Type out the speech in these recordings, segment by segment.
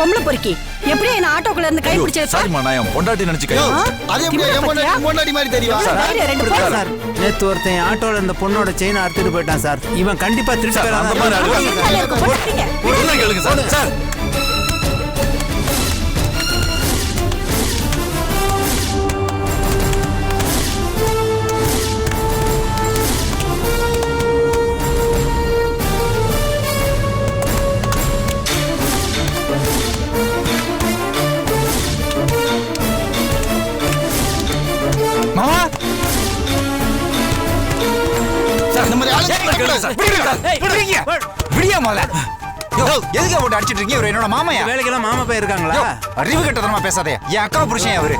பொம்பளை பொறுக்கி எப்படியே என்ன ஆட்டோக்குள்ள இருந்து கை பிடிச்சே சாரிமா நான் என் பொண்டாட்டி நினைச்சு கை அது எப்படி என் பொண்டாட்டி மாதிரி தெரியும் சார் நேத்து ஒருத்தன் ஆட்டோல இருந்த பொண்ணோட செயின் அறுத்துட்டு போயிட்டான் சார். இவன் கண்டிப்பா திருட்டு கேளுங்க சார். சார் என்னோட மாமையா வேலைக்கெல்லாம் மாமா போய் இருக்காங்களா? அறிவு கட்டதனமா பேசாதே. என் அக்கா புருஷன் அவரு.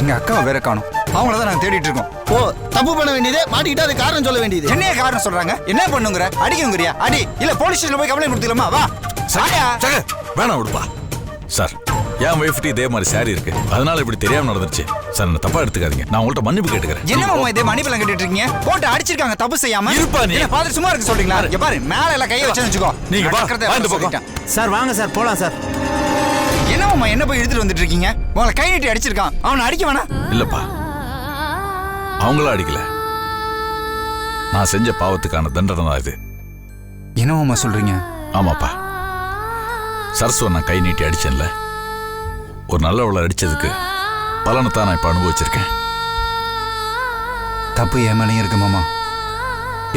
எங்க அக்காவை வேற காணும். அவங்களதான் நாங்க தேடிட்டு இருக்கோம். ஓ தப்பு பண்ண வேண்டியது மாட்டிக்கிட்டு அது காரணம் சொல்ல வேண்டியது. என்ன காரணம் சொல்றாங்க? என்ன பண்ணுங்கற? அடிக்குங்கறியா? அடி இல்ல போலீஸ் ஸ்டேஷன்ல போய் கம்ப்ளைண்ட் கொடுத்துலமா? வா சாரியா. வேணாம் விடுப்பா. சார் என் வைஃப்டி இதே மாதிரி சாரி இருக்கு, அதனால இப்படி தெரியாம நடந்துருச்சு சார். என்ன தப்பா எடுத்துக்காதீங்க, நான் உங்கள்ட்ட மன்னிப்பு கேட்டுக்கிறேன். என்ன மாமா இதே மன்னிப்புலாம் கேட்டுட்டு இருக்கீங்க? போட்டு அடிச்சிருக்காங்க தப்பு செய்யாம. இருப்பா நீ பாத்து சும்மா இருக்க சொல்றீங்களா? இங்க பாரு மேல எல்லாம் கைய வச்சு வெச்சுக்கோ. நீங்க வாங்க பக்கம். சார் வாங்க சார் போலாம் சார். என்ன மாமா என்ன போய் எடுத்துட்டு வந்துட்டு இருக்கீங்க? உங்களை கை நீட்டி அடிச்சிருக்கான், அவனை அடிக்க வேணாம். இல்லப்பா அவங்கள அடிக்கல, நான் செஞ்ச பாவத்துக்கான தண்டனை தான் இது. என்ன மாமா சொல்றீங்க? ஆமாப்பா, சரஸ்வ நான் கை நீட்டி அடிச்சேன்ல, ஒரு நல்லவளை அடிச்சதுக்கு பலனை தான் நான் இப்ப அனுபவிச்சிருக்கேன். தப்பு என் மேலேயும் இருக்கு மாமா.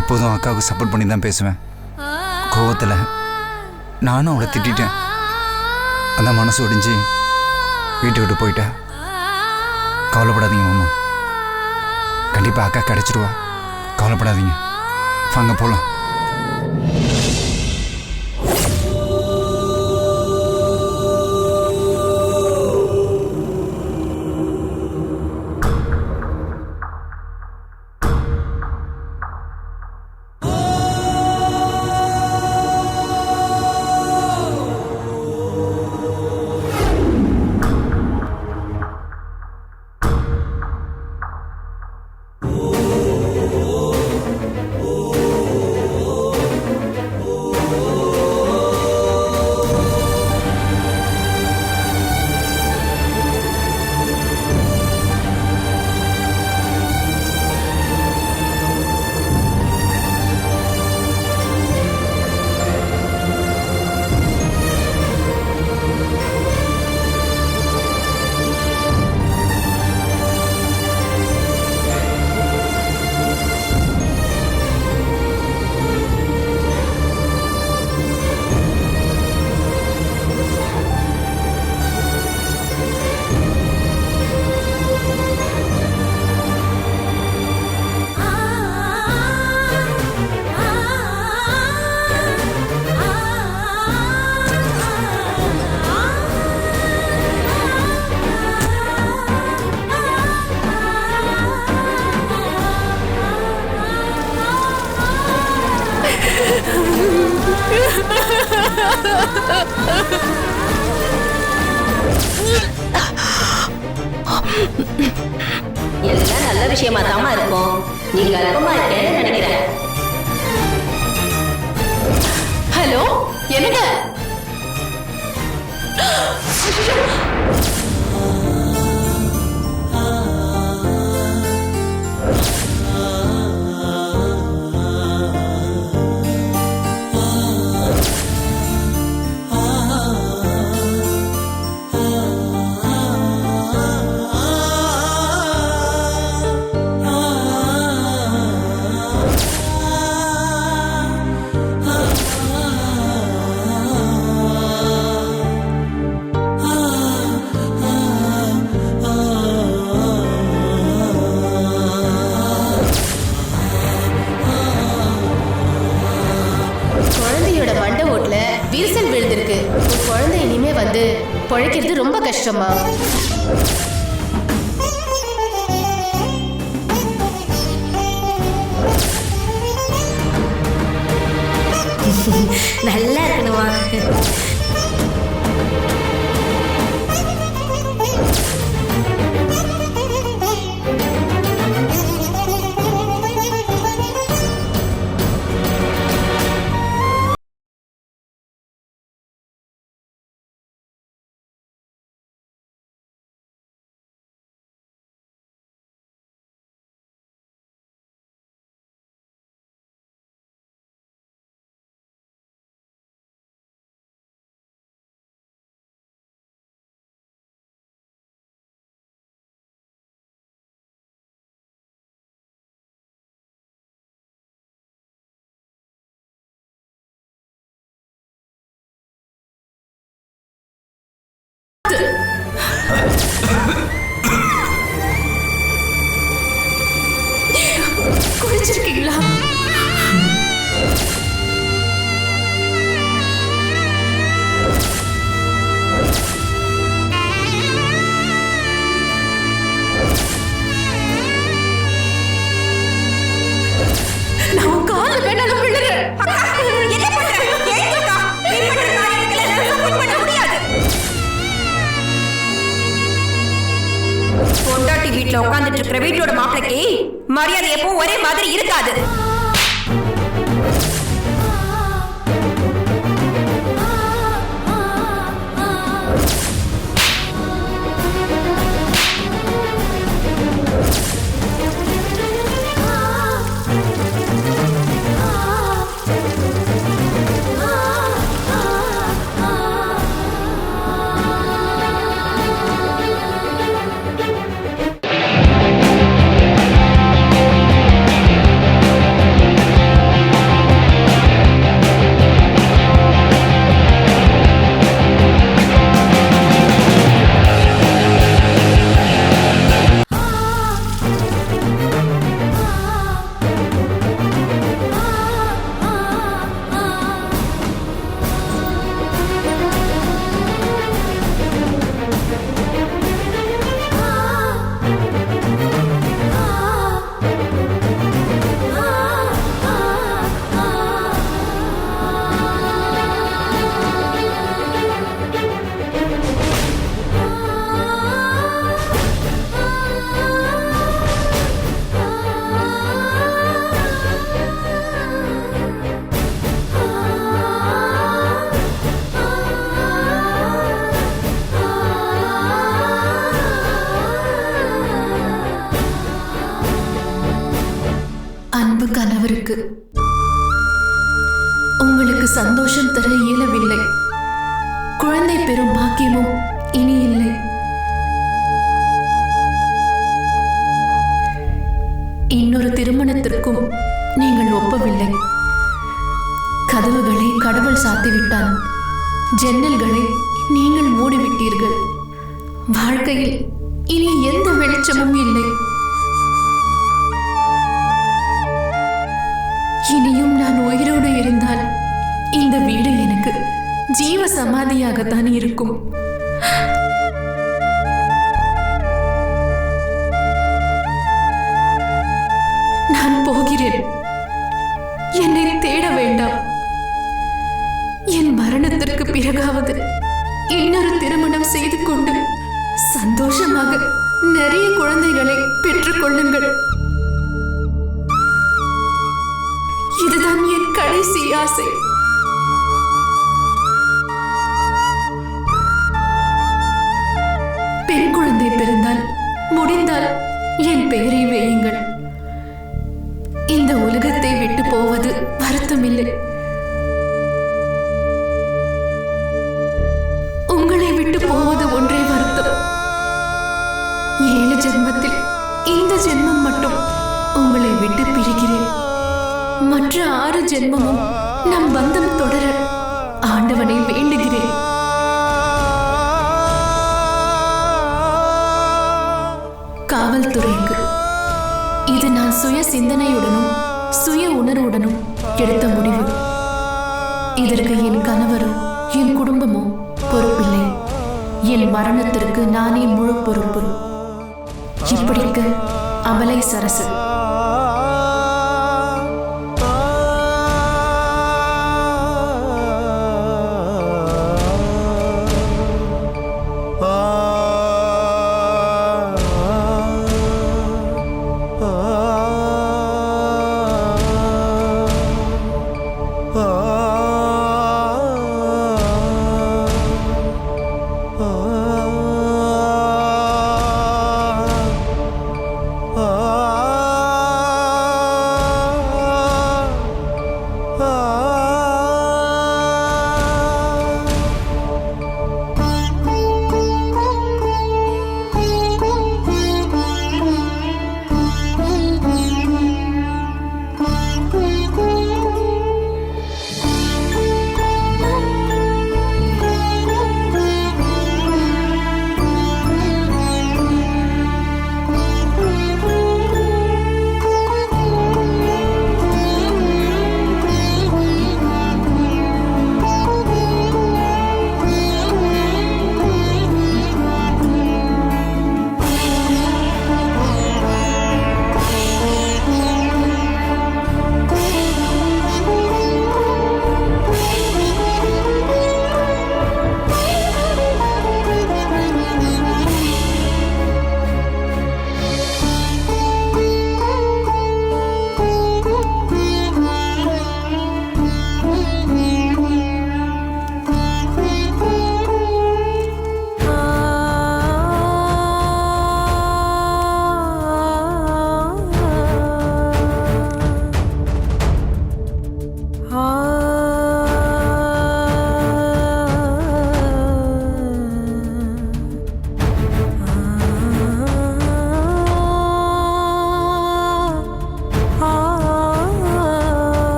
எப்போதும் அக்காவுக்கு சப்போர்ட் பண்ணி தான் பேசுவேன். கோவத்தில் நானும் அவளை திட்டேன். அந்த மனசு ஒடிஞ்சு வீட்டை விட்டு போயிட்டா. கவலைப்படாதீங்க மாமா, கண்டிப்பா அக்கா கிடைச்சிடுவா. கவலைப்படாதீங்க, வாங்க போலாம். எல்லாம் நல்ல விஷயமா தாமா இருக்கும். நீ கர்ப்பமா இருக்கேன்னு நினைக்கிறேன். ஹலோ என்னங்க? விரிசல் விழுந்திருக்கு. குழந்தை இனிமே வந்து பொழைக்கிறது ரொம்ப கஷ்டமா? நல்லா இருக்கணுமா? வச்சிருக்கீங்களா? நான் கால வேணாலும் விழுறேன். என்ன பண்ற? ஏத்துக்கா. நீ பண்ற காரியத்துக்கு எல்லாம் சப்போர்ட் பண்ண முடியாது. பொண்டாட்டி வீட்ல உட்கார்ந்துட்டு இருக்கிற வீட்டோட மாப்பிளைக்கு மரியாதை எப்போ ஒரே மாதிரி இருக்காது. அன்பு கணவருக்கு உங்களுக்கு சந்தோஷம் தர இயலவில்லை. குழந்தை பெறும் பாக்கியமும் இனி இல்லை. இன்னொரு திருமணத்திற்கும் நீங்கள் ஒப்பவில்லை. கதவுகளை கடவுள் சாத்திவிட்டான். ஜன்னல்களை நீங்கள் மூடிவிட்டீர்கள். வாழ்க்கையில் இனி எந்த வெளிச்சமும் இல்லை. இனியும் நான் உயிரோடு இருந்தால் இந்த வீடு எனக்கு ஜீவ சமாதியாகத்தான் இருக்கும். நான் போகிறேன். என்னை தேட வேண்டாம். என் மரணத்திற்கு பிறகாவது இன்னொரு திருமணம் செய்து கொண்டு சந்தோஷமாக நிறைய குழந்தைகளை பெற்றுக் கொள்ளுங்கள். இதுதான் என் கடைசி ஆசை. பெண் குழந்தை பிறந்தால் முடிந்தால் என் பெயரை வையுங்கள். இந்த உலகத்தை விட்டு போவது வருத்தமில்லை. உங்களை விட்டு போவது ஒன்றே வருத்தம். 7 ஜென்மத்தில் இந்த ஜென்மம் மட்டும் உங்களை விட்டு பிரிகிறேன். மற்ற 6 ஜென்மமும் நம் பந்தம் தொடர ஆண்டவனை வேண்டுகிறேன். காவல்துறைக்கு இது நான் சுய சிந்தனையுடனும் சுய உணர்வுடனும் எடுத்த முடிவு. இதற்கு என் கணவரும் என் குடும்பமும் பொறுப்பில்லை. என் மரணத்திற்கு நானே முழு பொறுப்பு. இப்படிக்கு அமலை சரசு.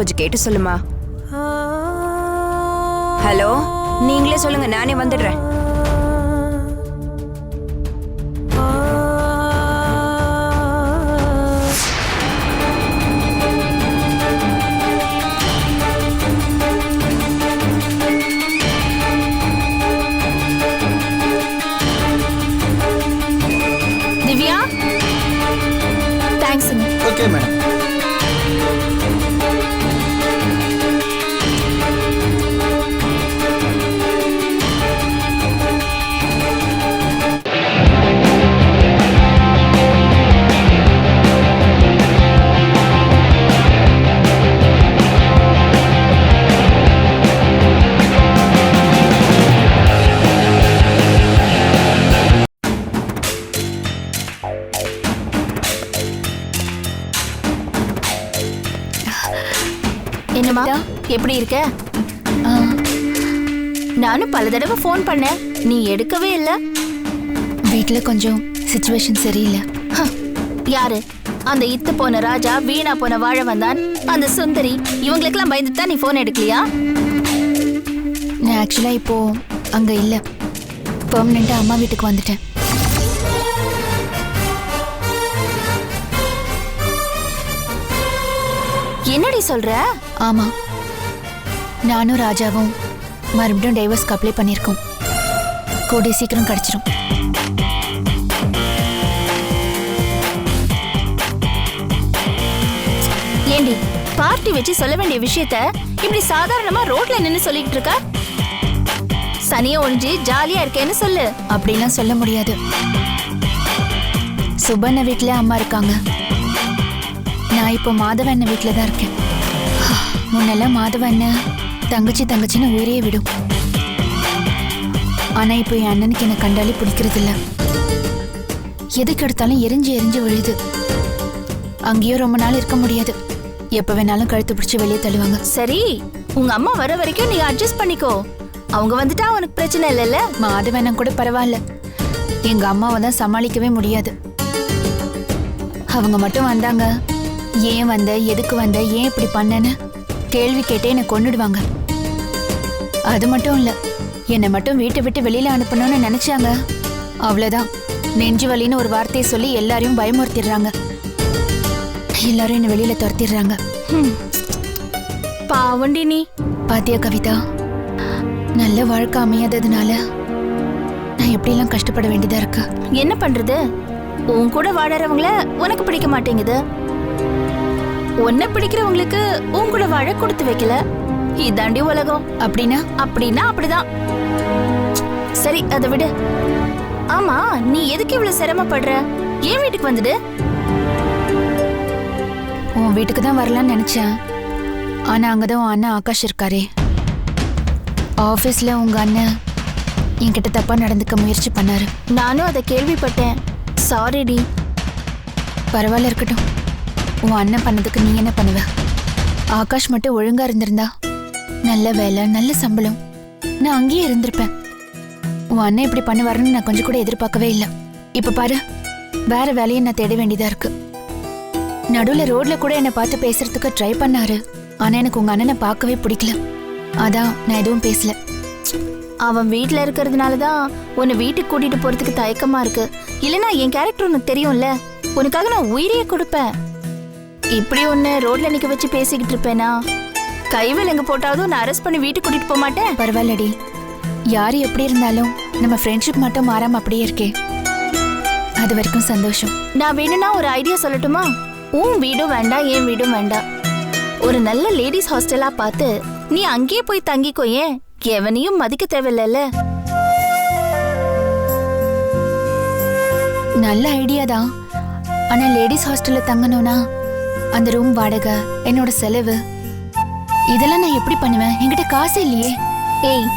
கொஞ்சம் கேட்டு சொல்லுமா. ஹலோ, நீங்களே சொல்லுங்க, நானே வந்துடுறேன். திவ்யா, தேங்க்ஸ். Okay madam. என்னம்மா, எப்படி இருக்க? நானும் பல தடவை ஃபோன் பண்ணேன், நீ எடுக்கவே இல்ல. வீட்ல கொஞ்சம் சிச்சுவேஷன் சரியில்லை. யாரு? அந்த இத்து போன ராஜா, வீணா போன வாழ வந்தான், அந்த சுந்தரி, இவங்களுக்கெல்லாம் பயந்துட்டு தான் நீ ஃபோன் எடுக்கலையா? நான் ஆக்சுவலா இப்போ அங்க இல்ல, பெர்மனெண்டா அம்மா வீட்டுக்கு வந்துட்டேன். என்னடி சொல்ற? ஆமா, நானும் ராஜாவும் மறுபடியும் டைவர்ஸ்க்கு அப்ளை பண்ணியிருக்கோம். கூடிய சீக்கிரம் கிடைச்சிரும். ஏண்டி, பார்ட்டி வச்சு சொல்ல வேண்டிய விஷயத்த இப்படி சாதாரணமா ரோட்ல நின்னு சொல்லிட்டு இருக்க? சனிய ஒழிஞ்சு ஜாலியா இருக்கேன்னு சொல்லு. அப்படிலாம் சொல்ல முடியாது. சுபண்ண வீட்ல அம்மா இருக்காங்க, நான் இப்போ மாதவண்ண வீட்ல தான் இருக்கேன். முன்னெல்லாம் மாதவண்ண தங்கச்சின்னு உயிரே விடும். ஆனா இப்போ என் அண்ணனுக்கு என்ன கண்டாலே பிடிக்கிறது இல்ல. எதுக்கு எடுத்தாலும் எரிஞ்சு விழுது. அங்கேயும் ரொம்ப நாள் இருக்க முடியாது, எப்ப வேணாலும் கழுத்து பிடிச்சு வெளியே தள்ளுவாங்க. சரி, உங்க அம்மா வர வரைக்கும் நீ அட்ஜஸ்ட் பண்ணிக்கோ. அவங்க வந்துட்டா உனக்கு பிரச்சனை இல்லைல்ல? மாதவண்ணன் கூட பரவாயில்ல, எங்க அம்மாவை தான் சமாளிக்கவே முடியாது. அவங்க மட்டும் வந்தாங்க, ஏன் வந்த, எதுக்கு வந்த, ஏன் இப்படி பண்ணன்னு கேள்வி கேட்டே என்னை கொன்னுடுவாங்க. அது மட்டும் இல்ல, என்னை மட்டும் வீட்டை விட்டு வெளியில அனுப்பணும்னு நினைச்சாங்க, அவ்வளவுதான். நெஞ்சு வலின்னு ஒரு வார்த்தையை சொல்லி எல்லாரையும் பயமுறுத்திடுறாங்க. எல்லாரும் என்ன வெளியில துரத்திடுறாங்க. பாவண்டி நீ. பாத்தியா கவிதா, நல்ல வாழ்க்கை அமையாததுனால நான் எப்படிலாம் கஷ்டப்பட வேண்டியதா இருக்கு. என்ன பண்றது? உன் கூட வாழறவங்கள உனக்கு பிடிக்க மாட்டேங்குது, உன்னை பிடிக்கிறவங்களுக்கு உன் கூட வாழ கொடுத்து வைக்கல. இதாண்டி உலகம். அப்படின்னா அப்படிதான். சரி, அதை விடு. ஆமா, நீ எதுக்கு இவ்வளவு சிரமப்படுற? ஏன் வீட்டுக்கு வந்துடு. உன் வீட்டுக்கு தான் வரலான்னு நினைச்சேன், ஆனா அங்கதான் உன் அண்ணன் ஆகாஷ் இருக்காரே. ஆபீஸ்ல உங்க அண்ணன் என்கிட்ட தப்பா நடந்துக்க முயற்சி பண்ணாரு. நானும் அதை கேள்விப்பட்டேன். சாரிடி. பரவாயில்ல, இருக்கட்டும். உன் அண்ணன் பண்ணதுக்கு நீ என்ன பண்ணுவ? ஆகாஷ் மட்டும் ஒழுங்கா இருந்திருந்தா, நல்ல வேலை, நல்ல சம்பளம், நான் அங்கேயே இருந்திருப்பேன். உன் அண்ணன் இப்படி பண்ணுவாருன்னு நான் கொஞ்சம் கூட எதிர்பார்க்கவே இல்லை. இப்ப பாரு, வேற வேலையை நான் தேட வேண்டியதா இருக்கு. நடுவுல ரோட்ல கூட என்னை பார்த்து பேசுறதுக்கு ட்ரை பண்ணாரு, ஆனா எனக்கு உங்க அண்ணனை பார்க்கவே பிடிக்கல. அதான் நான் எதுவும் பேசல. அவன் வீட்டுல இருக்கிறதுனாலதான் உன்னை வீட்டுக்கு கூட்டிட்டு போறதுக்கு தயக்கமா இருக்கு. இல்லனா என் கேரக்டர் உனக்கு தெரியும்ல, உனக்காக நான் உயிரையே கொடுப்பேன். இப்படி ஒன்னு ரோட்ல நிக்க வச்சு பேசிக்கிட்டு இருப்பேனா? கைவிலங்கு போட்டாவது உன்னை அரெஸ்ட் பண்ணி வீட்டுக்கு கூட்டிட்டு போக மாட்டேன். பரவாயில்லடி, யாரு எப்படி இருந்தாலும் நம்ம ஃப்ரெண்ட்ஷிப் மட்டும் மாறாம அப்படியே இருக்கே, அது வரைக்கும் சந்தோஷம். நான் வேணும்னா ஒரு ஐடியா சொல்லட்டுமா? உன் வீடும் வேண்டாம், என் வீடும் வேண்டாம், ஒரு நல்ல லேடிஸ் ஹாஸ்டலா பார்த்து நீ அங்கேயே போய் தங்கிக்கோ. ஏன், எவனையும் மதிக்க தேவையில்ல. நல்ல ஐடியா தான், ஆனா லேடிஸ் ஹாஸ்டல்ல தங்கணும்னா அந்த ரூம் வாடகை, என்னோட செலவு, இதெல்லாம் நான் எப்படி பண்ணுவேன்? என்கிட்ட காசு இல்லையே. ஏய்,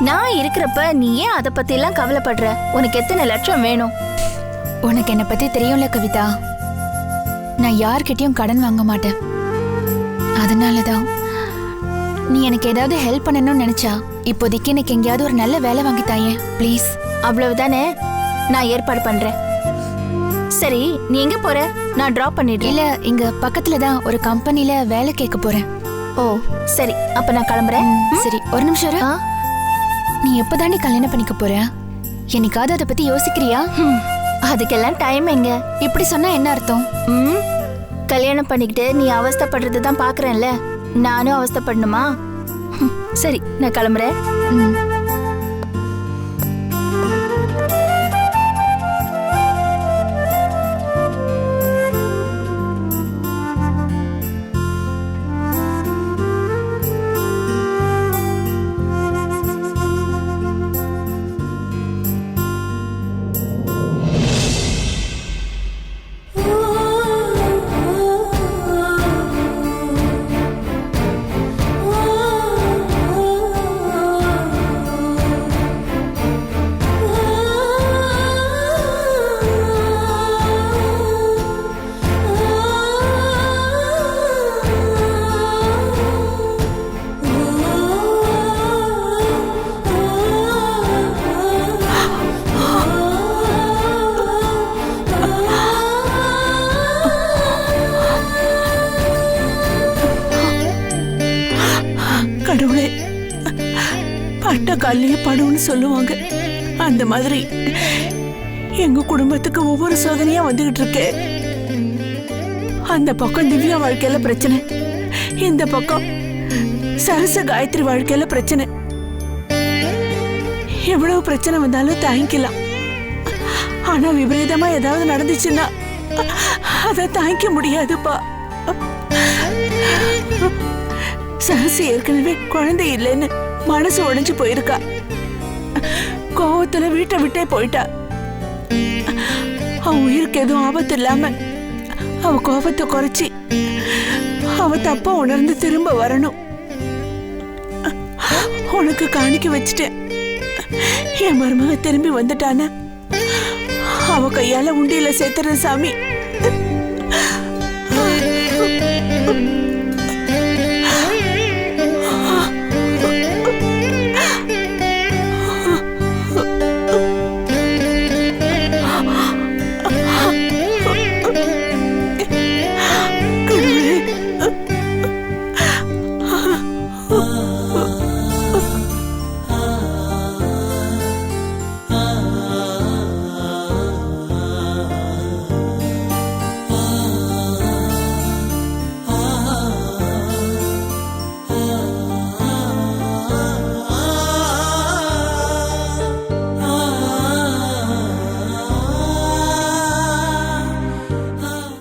நான் இருக்கிறப்ப நீ ஏன் அதை பத்தி எல்லாம் கவலைப்படுற? உனக்கு எத்தனை லட்சம் வேணும்? உனக்கு என்னை பத்தி தெரியும்ல கவிதா, நான் யார்கிட்டயும் கடன் வாங்க மாட்டேன். அதனாலதான் நீ எனக்கு ஏதாவது ஹெல்ப் பண்ணணும்னு நினைச்சா இப்போதைக்கு எனக்கு எங்கேயாவது ஒரு நல்ல வேலை வாங்கி தாயே ப்ளீஸ். அவ்வளவுதானே, நான் ஏற்பாடு பண்றேன். சரி, நீ எங்க போற? நான் டிராப் பண்ணிடுறேன். இல்ல, இங்க பக்கத்துல தான் ஒரு கம்பெனில வேலை கேட்க போறேன். ஓ சரி, அப்ப நான் கிளம்புறேன். சரி ஒரு நிமிஷம் இரு. நீ எப்பதாண்டி கல்யாணம் பண்ணிக்க போற? என்னைக்காவது அதை பத்தி யோசிக்கிறியா? அதுக்கெல்லாம் டைம் எங்க? இப்படி சொன்னா என்ன அர்த்தம்? கல்யாணம் பண்ணிக்கிட்டு நீ அவஸ்தைப்படுறது தான் பாக்குறேன்ல, நானும் அவஸ்தைப்படணுமா? சரி, நான் கிளம்புறேன். கடவுளே, பட்ட காலையே படுன்னு சொல்லுவாங்க. அந்த மாதிரி எங்க குடும்பத்துக்கு ஒவ்வொரு சோதனையா வந்துகிட்டு இருக்கு. அந்த பக்கம் திவ்யா வாழ்க்கையில பிரச்சனை, இந்த பக்கம் சரச காயத்ரி வாழ்க்கையில பிரச்சனை. எவ்வளவு பிரச்சனை வந்தாலும் தாங்கிக்கலாம், ஆனா விபரீதமா ஏதாவது நடந்துச்சுன்னா அதை தாங்கிக்க முடியாதுப்பா. சரசு ஏற்கனவே குழந்தை இல்லைன்னு மனசு உடைஞ்சு போயிருக்கா. கோவத்துல வீட்டை விட்டே போயிட்டா. அவ உயிருக்கு எதுவும் ஆபத்து இல்லாம அவ கோபத்தை குறைச்சி அவ தப்பா உணர்ந்து திரும்ப வரணும். உனக்கு காணிக்க வச்சுட்டேன். என் மருமக திரும்பி வந்துட்டான அவ கையால உண்டியில சேர்த்துற சாமி.